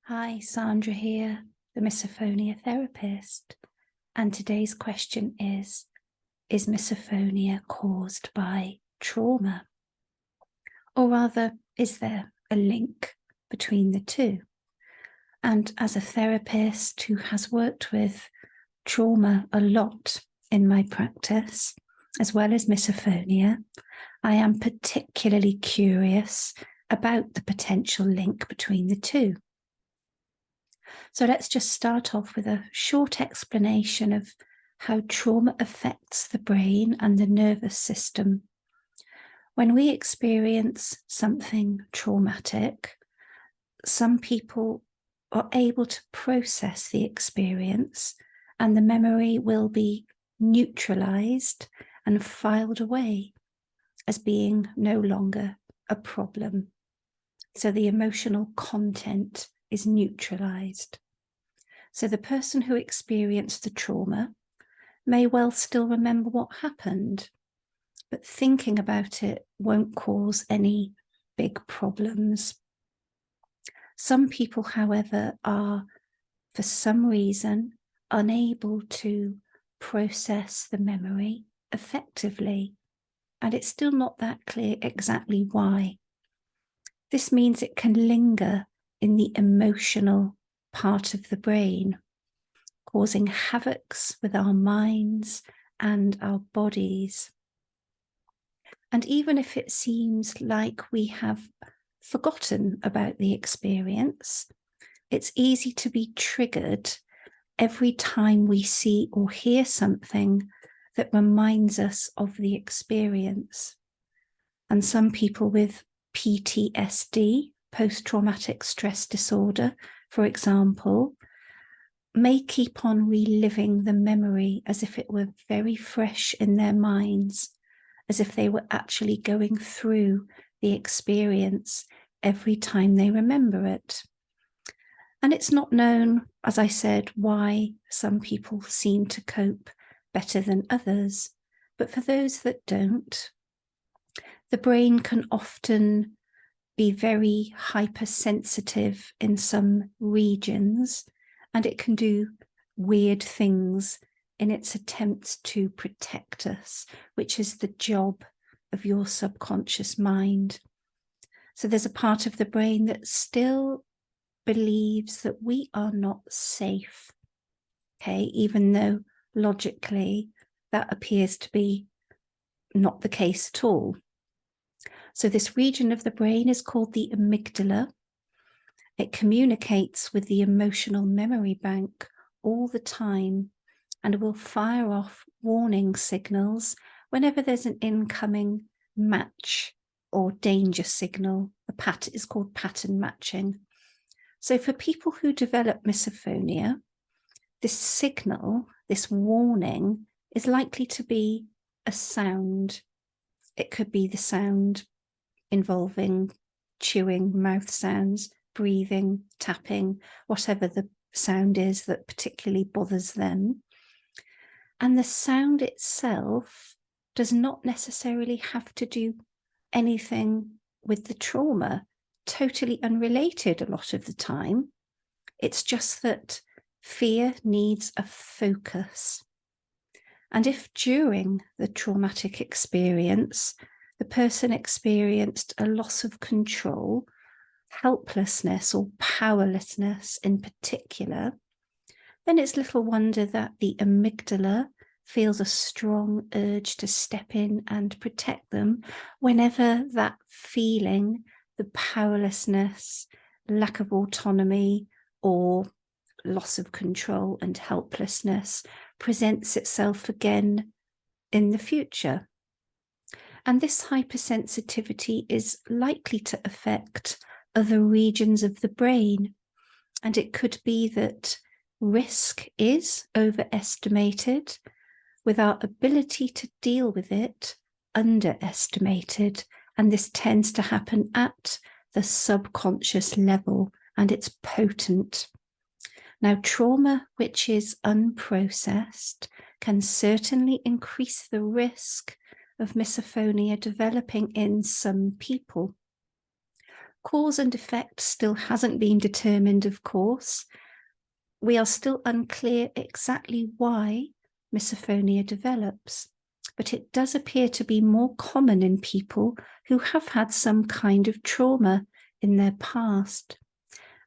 Hi, Sandra here, the Misophonia therapist. And today's question is misophonia caused by trauma? Or rather, is there a link between the two? And as a therapist who has worked with trauma a lot in my practice, as well as misophonia, I am particularly curious about the potential link between the two. So let's just start off with a short explanation of how trauma affects the brain and the nervous system. When we experience something traumatic, some people are able to process the experience and the memory will be neutralized and filed away as being no longer a problem. So the emotional content is neutralized. So the person who experienced the trauma may well still remember what happened, but thinking about it won't cause any big problems. Some people, however, are, for some reason, unable to process the memory effectively, and it's still not that clear exactly why. This means it can linger in the emotional part of the brain, causing havocs with our minds and our bodies. And even if it seems like we have forgotten about the experience, it's easy to be triggered every time we see or hear something that reminds us of the experience. And some people with PTSD, post-traumatic stress disorder, for example, may keep on reliving the memory as if it were very fresh in their minds, as if they were actually going through the experience every time they remember it. And it's not known, as I said, why some people seem to cope better than others. But for those that don't, the brain can often be very hypersensitive in some regions, and it can do weird things in its attempts to protect us, which is the job of your subconscious mind. So there's a part of the brain that still believes that we are not safe, okay, even though logically that appears to be not the case at all. So this region of the brain is called the amygdala. It communicates with the emotional memory bank all the time and will fire off warning signals whenever there's an incoming match or danger signal. The pattern is called pattern matching. So for people who develop misophonia, this signal, this warning, is likely to be a sound. It could be the sound involving chewing, mouth sounds, breathing, tapping, whatever the sound is that particularly bothers them. And the sound itself does not necessarily have to do anything with the trauma, totally unrelated a lot of the time. It's just that fear needs a focus. And if during the traumatic experience, the person experienced a loss of control, helplessness or powerlessness in particular, then it's little wonder that the amygdala feels a strong urge to step in and protect them whenever that feeling, the powerlessness, lack of autonomy, or loss of control and helplessness presents itself again in the future. And this hypersensitivity is likely to affect other regions of the brain. And it could be that risk is overestimated, with our ability to deal with it underestimated. And this tends to happen at the subconscious level, and it's potent. Now, trauma which is unprocessed can certainly increase the risk of misophonia developing in some people, Cause and effect still hasn't been determined, of course. We are still unclear exactly why misophonia develops, but it does appear to be more common in people who have had some kind of trauma in their past.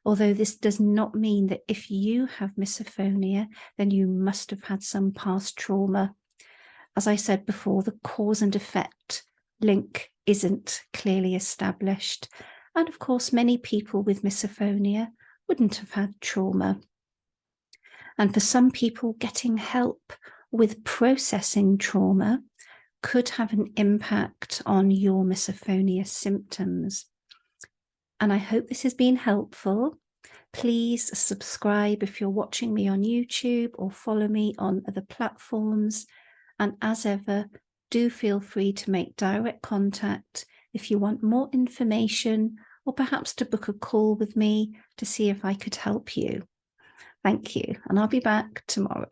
Although this does not mean that if you have misophonia, then you must have had some past trauma. As I said before, the cause and effect link isn't clearly established. And of course, many people with misophonia wouldn't have had trauma. And for some people, getting help with processing trauma could have an impact on your misophonia symptoms. And I hope this has been helpful. Please subscribe if you're watching me on YouTube, or follow me on other platforms. And as ever, do feel free to make direct contact if you want more information, or perhaps to book a call with me to see if I could help you. Thank you, and I'll be back tomorrow.